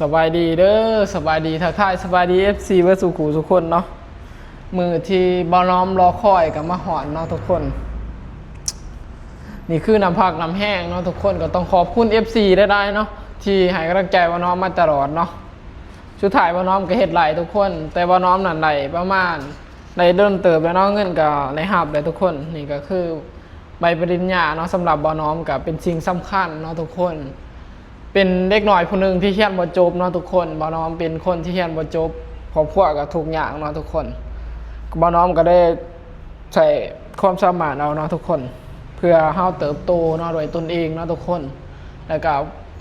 สบายดีเด้อสบายดีทักทายสบายดีFCเวอร์สุขุทุกคนเนาะมือที่บอน้อมรอคอยกับมาหอนเนาะทุกคนนี่คือน้ำผักน้ำแห้งเนาะทุกคนก็ต้องขอบคุณ FC ได้เนาะที่ให้กำลังใจบอน้อมมาตลอดเนาะสุดท้ายบอน้อมก็เฮ็ดไหลทุกคนแต่บอน้อมนั่นไหลประมาณในเดินเติบแล้วเนาะเงินก็ในหับเลยทุกคนนี่ก็คือใบปริญญาเนาะสำหรับบอน้อมก็เป็นสิ่งสำคัญเนาะทุกคนเป็นเด็กหน่อยผู้หนึ่งที่เขียนบ่จบเนาะทุกคนบ่น้อมเป็นคนที่เขียนบ่จบครอบครัวก็ทุกอย่างเนาะทุกคนบ่น้อมก็ได้ใช้ความสามารถเอาเนาะทุกคนเพื่อเฮาเติบโตเนาะโดยตนเองเนาะทุกคนแล้วก็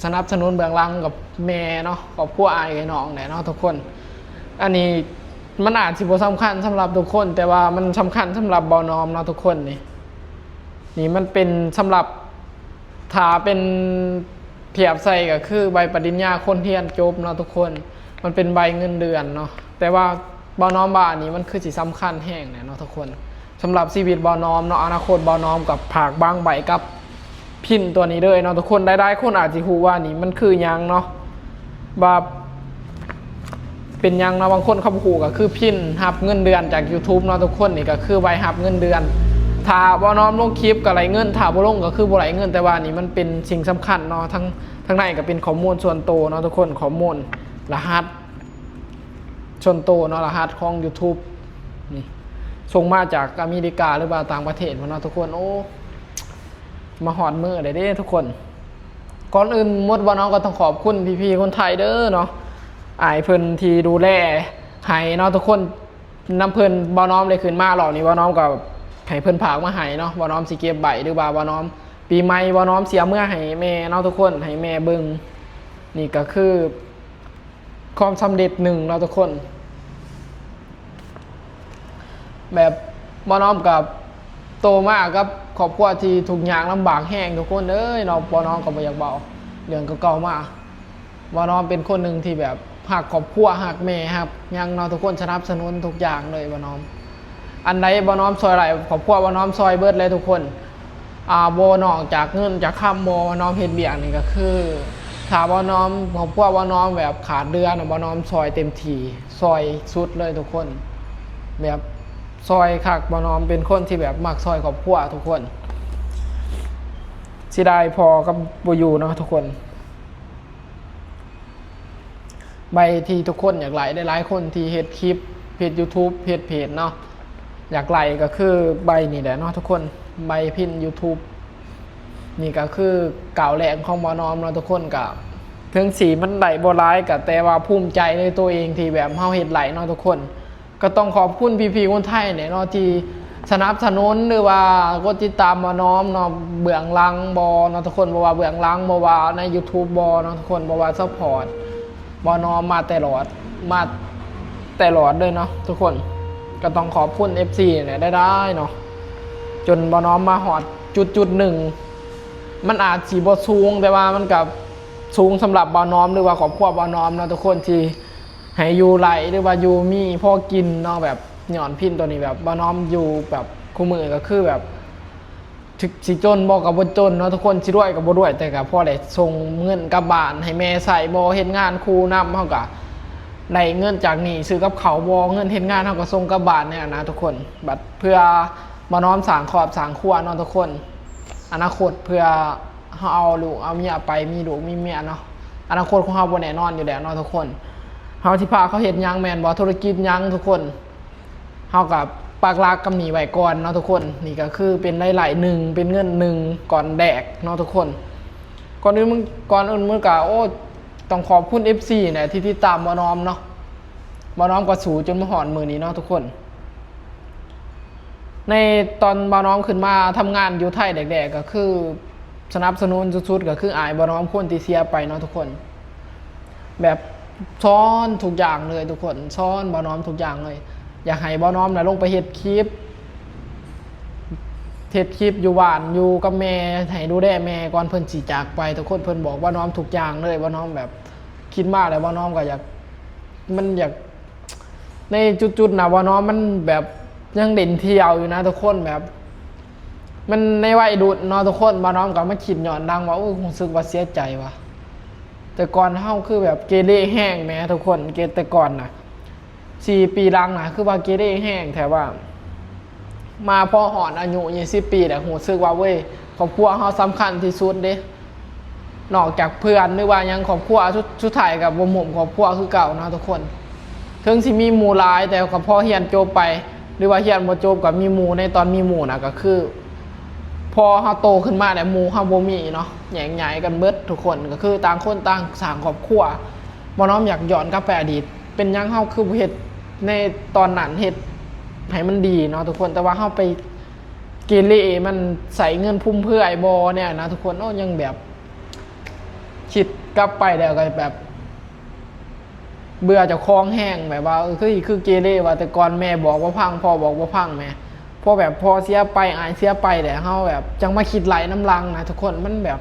สนับสนุนเบื้องหลังกับแม่เนาะครอบครัวอ้ายกับน้องเนี่ยเนาะทุกคนอันนี้มันอาจสิบ่สำคัญสำหรับทุกคนแต่ว่ามันสำคัญสำหรับบ่น้อมเนาะทุกคนนี่มันเป็นสำหรับถ้าเป็นเทียบใส่ก็คือใบปริญญาคนเรียนจบเนาะทุกคนมันเป็นใบเงินเดือนเนาะแต่ว่าบ่น้อมบ้านนี้มันคือสิสำคัญแห้งเนาะทุกคนสำหรับชีวิตบ่น้อมเนาะอนาคตบ่น้อมกับผากบางใบกับพินตัวนี้เลยเนาะทุกคนได้คนอาจจะฮู้ว่านี่มันคือหยังเนาะว่าเป็นหยังเนาะบางคนเขาบ่ฮู้ก็คือพินรับเงินเดือนจาก YouTube เนาะทุกคนนี่ก็คือใบรับเงินเดือนถ้าบ่น้อมลงคลิปก็ไหลเงินถ้าบ่ลงก็คือบ่ไหลเงินแต่ว่านี่มันเป็นสิ่งสำคัญเนาะทั้งในก็เป็นข้อมูลส่วนตัวเนาะทุกคนข้อมูลรหัสส่วนตัวเนาะรหัสของ YouTube นี่ส่งมาจากอเมริกาหรือว่าต่างประเทศเนาะทุกคนโอ้มาหอดมือได้เด้ทุกคนก่อนอื่นมดบ่น้องก็ต้องขอบคุณพี่ๆคนไทยเด้อเนาะอ้ายเพิ่นที่ดูแลให้เนาะทุกคนนำเพิ่นบ่น้อมได้ขึ้นมาหรอกนี่บ่น้อมก็ให้เพิ่นผากมาให้เนาะบ่น้อมสิเก็บใบหรือว่าบ่น้อมปีใหม่บ่น้อมเสียเมื่อให้แม่เนาะทุกคนให้แม่เบิ่งนี่ก็คือความสำเร็จหนึ่งเนาะทุกคนแบบบ่น้อมกับโตมากครับครอบครัวที่ทุกอย่างลำบากแห้งทุกคนเอ้ยเนาะบ่น้อมก็บ่อยากเบาเรื่องเก่าๆมาบ่น้อมเป็นคนหนึ่งที่แบบหักครอบครัวหักแม่ครับยังเนาะทุกคนสนับสนุนทุกอย่างเลยบ่น้อมอันใดบ่น้อมซอยไหลครอบครัวบ่น้อมซอยเบิดเลยทุกคนบ่นอกจากเงินจากค่ำบ่น้อมเฮ็ดเบี้ยนี่ก็คือถ้าบ่น้อมครอบครัวบ่น้อมแบบขาดเดือนบ่น้อมซอยเต็มที่ซอยสุดเลยทุกคนแบบซอยคักบ่น้อมเป็นคนที่แบบมักซอยครอบครัวทุกคนสิได้พอกับบ่อยู่เนาะทุกคนใบที่ทุกคนอยากไหลได้หลายคนที่เฮ็ดคลิปเพจ YouTube เพจเนาะอยากไหลก็คือใบนี่แหละเนาะทุกคนใบพิน YouTube นี่ก็คือก่าวแหลงของบ่น้อมเนาะทุกคนกับถึงสีมันไหลบ่ร้ายกับแต่ว่าภูมิใจในตัวเองที่แบบเฮาเฮ็ดไหลเนาะทุกคนก็ต้องขอบคุณพี่ๆคนไทยเนี่ยเนาะที่สนับสนุนหรือว่ากดติดตามบ่น้อมเนาะเบื้องหลังบ่เนาะทุกคนบ่ว่าเบื้องหลังบ่ว่าใน YouTube บ่เนาะทุกคนบ่ว่าซัพพอร์ตบ่น้อมมาตลอดเลยเนาะทุกคนก็ต้องขอบคุณ FC เนี่ยได้เนาะจนบ่น้อมมาหอดจุดหนึ่งมันอาจสิบ่สูงแต่ว่ามันกับสูงสำหรับบ่น้อมหรือว่าครอบครัวบ่น้อมเนาะทุกคนที่ให้อยู่ไหลหรือว่าอยู่มีพอกินเนาะแบบหย่อนพินตัวนี้แบบบ่น้อมอยู่แบบคู่มือก็คือแบบสิจนบ่กับบ่จนเนาะทุกคนสิรวยกับบ่รวยแต่ก็พอได้ส่งเงินกลับบ้านให้แม่ใส่บ่เฮ็ดงานครูนำเฮาก็ได้เงินจากนี่ซื้อกับเขาบ่เงินเฮ็ดงานเฮาก็ส่งกลับบ้านเนี่ยนะทุกคนบัดเพื่อบ่น้อมสร้างครอบสร้างครัวเนาะทุกคนอนาคตเพื่อเฮาเอาลูกเอาเมียไปมีลูกมีเมียเนาะอนาคตของเฮาบ่แน่นอนอยู่แล้วเนาะทุกคนเฮาสิพาเขาเฮ็ดหยังแม่นบ่ธุรกิจหยังทุกคนเฮาก็ปากหลักกำหนีไว้ก่อนเนาะทุกคนนี่ก็คือเป็นหลายๆหนึ่งเป็นเงินหนึ่งก่อนแดกเนาะทุกคนก่อนอื่นมึงก็โอ้ต้องขอบคุณ FC เนี่ยที่ติดตามบ่น้อมเนาะบ่น้อมก็สู่จนมาหอนมื้อนี้เนาะทุกคนในตอนบ่น้อมขึ้นมาทำงานอยู่ไทยแดกๆก็คือสนับสนุนสุดๆก็คืออายบ่น้อมคนที่เสียไปเนาะทุกคนแบบซ้อนทุกอย่างเลยทุกคนซ้อนบ่น้อมทุกอย่างเลยอยากให้บ่น้อมลงไปเฮ็ดคลิปอยู่บ้านอยู่กับแม่ให้ดูแลแม่ก่อนเพิ่นสิจากไปทุกคนเพิ่นบอกบ่น้อมทุกอย่างเลยบ่น้อมแบบคิดมากเลยบ่น้อมก็อยากในจุดๆนะบ่น้อมมันแบบยังเด่นเที่ยวอยู่นะทุกคนแบบมันในวัยรุ่นเนาะทุกคนบ่น้อมก็มาคิดย้อนดังว่าโอ้รู้สึกว่าเสียใจว่ะ แต่ก่อนเฮาคือแบบเกเรแห้งแม้ทุกคนแต่ก่อนนะ4 ปีหลังนะคือว่าเกเรแห้งแถวว่ามาพอหอนอายุ20 ปีแต่หูซึกว่าเว้ยครอบครัวเฮาสำคัญที่สุดเด้นอกจากเพื่อนหรือว่ายังครอบครัวชุดถ่ายกับบ่หม่มครอบครัวคือเก่านะทุกคนถึงสิมีหมู่หลายแต่ก็พอเฮียนจบไปหรือว่าเฮียนบ่จบก็มีหมู่ในตอนมีหมู่น่ะก็คือพอเฮาโตขึ้นมาเนี่ยหมู่เฮาบ่มีเนาะแหย่งใหญ่กันเบิดทุกคนก็คือต่างคนต่างสร้างครอบครัวบ่น้อมอยากย้อนกลับไปอดีตเป็นหยังเฮาคือบ่เฮ็ดในตอนนั้นเฮ็ดให้มันดีเนาะทุกคนแต่ว่าเฮาไปเกเรมันใส่เงินพุ่มเพื่อไอ้บ่เนี่ยนะทุกคนโอ้ยังแบบคิดกลับไปแล้วก็แบบเบื่อจะคล้องแห้งแบบว่าคือเกเรว่าแต่ก่อนแม่บอกว่าพังพ่อบอกว่าพังแม่พอแบบพอเสียไปอายเสียไปแต่เฮาแบบจังมาคิดไหลน้ำลังนะทุกคนมันแบบ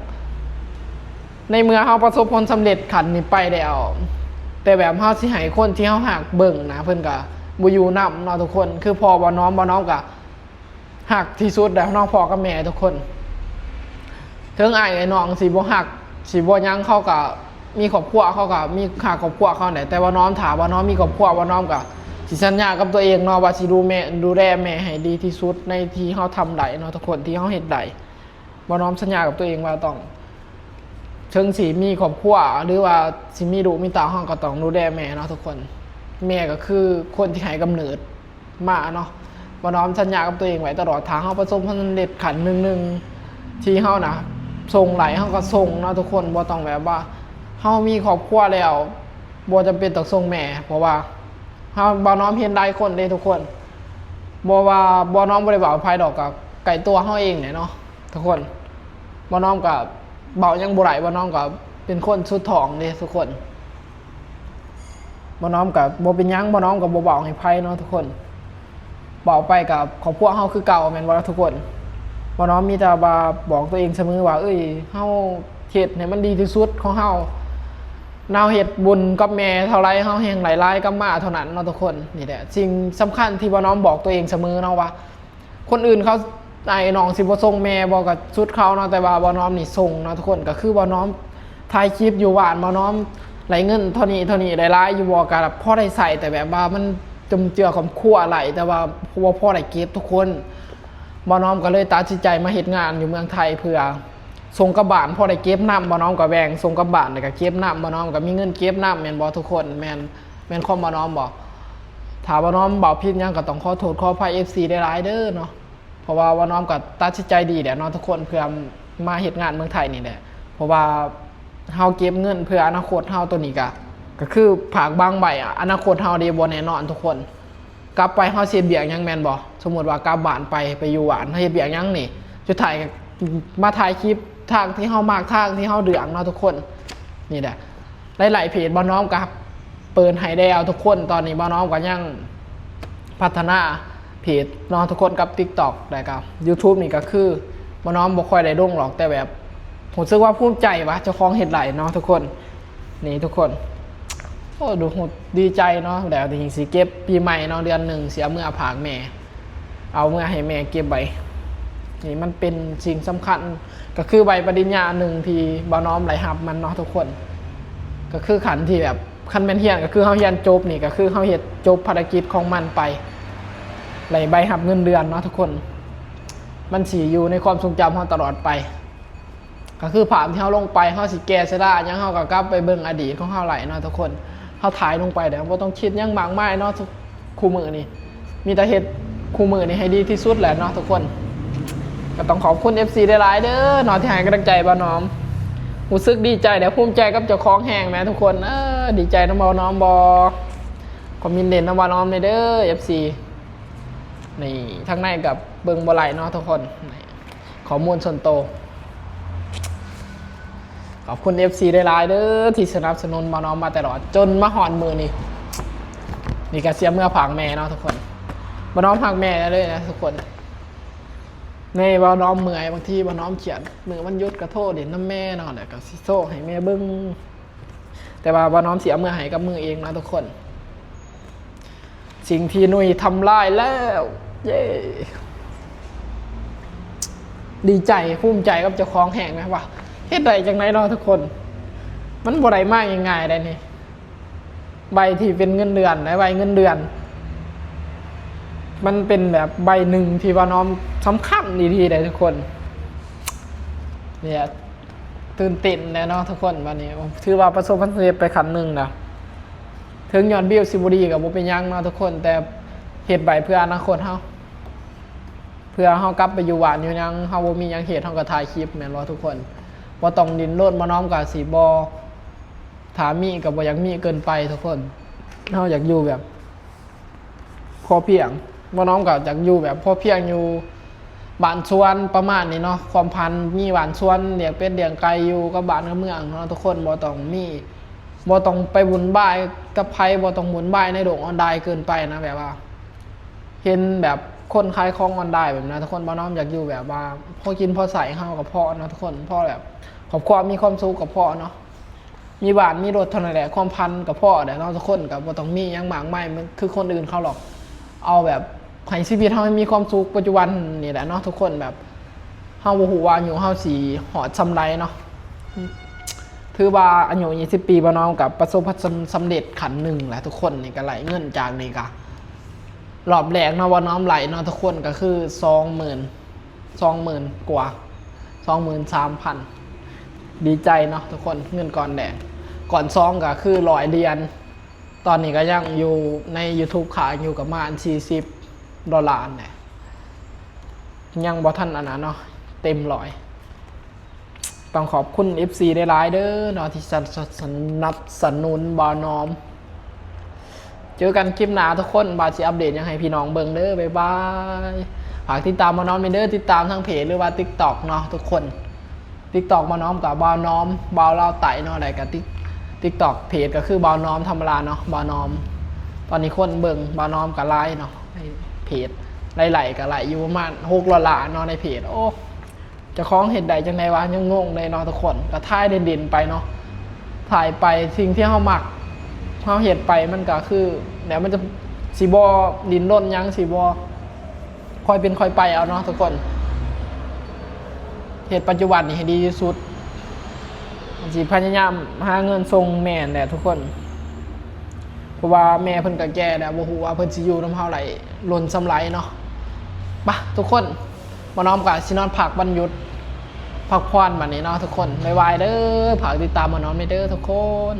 ในเมื่อเฮาประสบผลสำเร็จขันนี้ไปแล้วแต่แบบเฮาสิให้คนที่เฮาหักเบิ่งนะเพิ่นก็บ่อยู่นำเนาะทุกคนคือพ่อบ่น้อมก็หักที่สุดแล้วน้องพ่อกับแม่ทุกคนถึงอ้ายไอ้น้องสิบ่หักสิบ่ยังเขาก็มีครอบครัวเขาก็มีค่าครอบครัวเขาแหละแต่ว่าน้องถามว่าน้องมีครอบครัวว่าน้องก็สิสัญญากับตัวเองเนาะว่าสิดูแลแม่ให้ดีที่สุดในที่เขาทำได้เนาะทุกคนที่เขาเฮ็ดได้ว่าน้องสัญญากับตัวเองว่าต้องถึงสิมีครอบครัวหรือว่าสิมีลูกมีเต้าเฮาก็ต้องดูแลแม่เนาะทุกคนแม่ก็คือคนที่ให้กำเนิดมาเนาะว่าน้องสัญญากับตัวเองไว้ตลอดทางเฮาประสบความสำเร็จขันนึงที่เฮานะส่งไหลเฮาก็ส่งเนาะทุกคนบ่ต้องแบบว่าเฮามีครอบครัวแล้วบ่จำเป็นต้องส่งแม่เพราะว่าเฮาบ่น้อมเห็นได้คนเด้ทุกคนบ่ว่าบ่น้อมบ่ได้เว้าภายดอกกับไก่ตัวเฮาเองเนี่ยเนาะทุกคนบ่น้อมกับเบายังบ่ไหลบ่น้อมกับเป็นคนสุดท้องเด้ทุกคนบ่น้อมกับบ่เป็นหยังบ่น้อมกับบ่เบาให้ไผเนาะทุกคนเบาไปกับครอบครัวเฮาคือเก่าแม่นบ่ล่ะทุกคนบ่น้อมมีแต่ว่าบอกตัวเองเสมอว่าเฮาเฮ็ดให้มันดีที่สุดของเฮาเนาเฮ็ดบุญกับแม่เท่าไรเฮาแห่งหลายๆกับมาเท่านั้นเนาะทุกคนนี่แหละสิ่งสำคัญที่บ่น้อมบอกตัวเองเสมอเนาะว่าคนอื่นเขาไอ้น้องสิบ่ส่งแม่บ่ก็สุดเขาเนาะแต่ว่าบ่น้อมนี่ส่งเนาะทุกคนก็คือบ่น้อมถ่ายคลิปอยู่บ้านบ่น้อมไหลเงินเท่านี้ได้หลายอยู่บ่ก็พอได้ใส่แต่แบบว่ามันจุ่มเจือความคั่วไหลแต่ว่าบ่พอได้เก็บทุกคนบ่น้อมก็เลยตัดสินใจมาเฮ็ดงานอยู่เมืองไทยเพื่อส่งกลับบ้านพอได้เก็บน้ำบ่น้อมก็แบ่งส่งกลับบ้านแล้วก็เก็บน้ำบ่น้อมก็มีเงินเก็บน้ำแม่นบ่ทุกคนแม่นความบ่น้อมบ่ถ้าบ่น้อมเบาผิดหยังก็ต้องขอโทษขออภัย FC ได้หลายเด้อเนาะเพราะว่าบ่น้อมก็ตัดสินใจดีแหละเนาะทุกคนเพื่อมาเฮ็ดงานเมืองไทยนี่แหละเพราะว่าเฮาเก็บเงินเพื่ออนาคตเฮาตัวนี้ก็คือผากบางใบอนาคตเฮาดีบ่แน่นอนทุกคนกลับไปเฮาสิเฮ็ดเบียกหยังแม่นบ่สมมุติว่ากลับบ้านไปอยู่บ้านเฮ็ดเบียกหยังนี่สุดท้ายมาถ่ายคลิปทางที่เฮามากทางที่เฮาเดืองเนาะทุกคนนี่แหละหลายๆเพจบ่น้อมกับเปิดให้ได้เอาทุกคนตอนนี้บ่น้อมก็ยังพัฒนาเพจเนาะทุกคนกับ TikTok ได้กับ YouTube นี่ก็คือบ่น้อมบ่ค่อยได้ลงหรอกแต่แบบผมรู้สึกว่าภูมิใจว่าเจ้าของเฮ็ดหลายเนาะทุกคนนี่ทุกคนโอ้ดูดีใจเนาะแล้วที่สิเก็บปีใหม่เนาะเดือนหนึ่งเสียเมื่อผากแม่เอาเมื่อให้แม่เก็บไว้นี่มันเป็นสิ่งสำคัญก็คือใบปริญญาหนึ่งที่บ่น้อมไหลหับมันเนาะทุกคนก็คือขันที่แบบขันเป็นเฮียนก็คือเฮาเฮียนจบนี่ก็คือเฮาเฮ็ดจบภารกิจของมันไปไหลใบหับเงินเดือนเนาะทุกคนมันสิอยู่ในความทรงจำเฮาตลอดไปก็คือภาพที่เฮาลงไปเฮาสิแก้ซะได้ยังเฮาก็กลับไปเบิ่งอดีตของเฮาไหลเนาะทุกคนเฮาถ่ายลงไปเดี๋ยวบ่ต้องคิดยังมากมายเนาะคู่มือนี่มีแต่เฮ็ดคู่มือนี่ให้ดีที่สุดแหละเนาะทุกคนก็ต้องขอบคุณ FC ได้หลายเด้อเนาะที่ให้กำลังใจบ่น้อมรู้สึกดีใจเดี๋ยวภูมิใจกับเจ้าของแห้งแม่ทุกคนดีใจนำบ่น้อมบ่คอมเมนต์เด่นนำบ่น้อมเด้อ FC นี่ทั้งในกับเบิ่งบ่ไหลเนาะทุกคนข้อมูลส่วนตัวขอบคุณ FC ได้หลายเด้อที่สนับสนุนบ่น้อมมาตลอดจนมาหอนมือนี่ก็เสียเมื่อผากแม่เนาะทุกคนบ่น้อมผากแม่เลยนะทุกคนในบ่น้อมเมื่อยบางทีบ่น้อมเขียนมือมันยุดกระโทษเด่นน้ำแม่เนาะแล้วก็สิโซ่ให้แม่เบิ่งแต่ว่าบ่น้อมเสียเมื่อให้กับมือเองนะทุกคนสิ่งที่หนุ่ยทำลายแล้วเย้ดีใจภูมิใจกับเจ้าของแห่งไหมวะเฮ็ดได้จังไหนเนาะทุกคน มันบ่ได้มากง่ายๆได้นี่ใบที่เป็นเงินเดือนใบเงินเดือน มันเป็นแบบใบหนึ่งที่ว่าน้อมสำคัญดีๆเลยทุกคนเนี่ยตื่นเต้นแน่เนาะทุกคนวันนี้ถือว่าประสบความสำเร็จไปขั้นหนึ่งนะถึงยอดวิวสิบุรีกับบ่เป็นยังเนาะทุกคนแต่เหตุใบเพื่ออนาคตเฮาเพื่อเฮากลับไปอยู่บ้านอยู่ยังเฮาบ่มีหยังเหตุเฮาก็ถ่ายคลิปแม่นบ่ทุกคนบ่ต้องดิ้นรนบ่น้อมกับสิบ่ถามีกับบ่อยากมีเกินไปทุกคนเฮาอยากอยู่แบบพอเพียงบ่น้อมกับอยากอยู่แบบพอเพียงอยู่บ้านสวนประมาณนี้เนาะความพันมีบ้านสวนเลี้ยงเป็ดเลี้ยงไก่อยู่กับบ้านกับเมืองเนาะทุกคนบ่ต้องมีบ่ต้องไปวุ่นวายกับไผบ่ต้องวุ่นวายในโลกออนไลน์เกินไปนะแบบว่าเห็นแบบคนขายของออนไลน์แบบนั้นทุกคนบ่น้อมอยากอยู่แบบว่าพอกินพอใส่เฮากับพ่อเนาะทุกคนพ่อแบบครอบครัวมีความสุขกับพ่อเนาะมีบ้านมีรถเท่านั้นแหละความพันกับพ่อเด้เนาะทุกคนก็บ่ต้องมีหยังมากมายมันคือคนอื่นเขาหรอกเอาแบบให้ชีวิตเฮามีความสุขปัจจุบันนี่แหละเนาะทุกคนแบบเฮาบ่ฮู้ว่าอายุเฮาสิฮอดซำใดเนาะถือว่าอายุ20ปีบ่น้องกับประสบความสำเร็จขั้นหนึ่งแหละทุกคนนี่ก็ไหลเงินจากนี่ก็รอบแรกเนาะว่าน้องไหลเนาะทุกคนก็คือ20,000กว่า 23,000 ดีใจเนาะทุกคนเงินก่อนแดงก่อนซองก็คือ100เหรียญตอนนี้ก็ยังอยู่ใน YouTube ขายอยู่กับประมาณ$40เนี่ยยังบ่ทันอันนั้นเนาะเต็มร้อยต้องขอบคุณ FC ได้หลายเด้อเนาะที่สนับสนุนบ่าวน้อมเจอกันคลิปหน้าทุกคนบ่าวสิอัปเดตยังให้พี่น้องเบิ่งเด้อบ๊ายบายฝากติดตามบ่าวน้อมเด้อติดตามทางเพจหรือว่า TikTok เนาะทุกคน TikTok บ่าวน้อมกับบ่าวน้อมบ่าวลาวไต่เนาะได้กับTikTok เพจก็คือบ่าวน้อมธรรมดาเนาะบ่าวน้อมตอนนี้คนเบิ่งบ่าวน้อมกับไลน์เนาะในเพจไหลๆกับไหลอยู่ประมาณ6 ล้านเนาะในเพจโอ้จะคล้องเห็ดใดจังไดวะยังงงเลยเนาะทุกคนก็ถ่ายเด่นๆไปเนาะถ่ายไปสิ่งที่เฮามักเฮาเห็ดไปมันก็คือเดี๋ยวมันจะสิบ่ดินรนยังสิบ่ค่อยเป็นค่อยไปเอาเนาะทุกคนเห็ดปัจจุบันนี่ให้ดีที่สุดสิพยายามหาเงินส่งแม่แหละทุกคนเพราะว่าแม่เพิ่นก็แก่แล้วบ่ฮู้ว่าเพิ่นสิอยู่นำเฮาไหลล้นสำไรเนาะปะทุกคนบ่น้อมก็สินอนพักวันหยุดพักผ่อนบัดนี้เนาะทุกคนบ๊ายบายเด้อฝากติดตามบ่น้อมเด้อทุกคน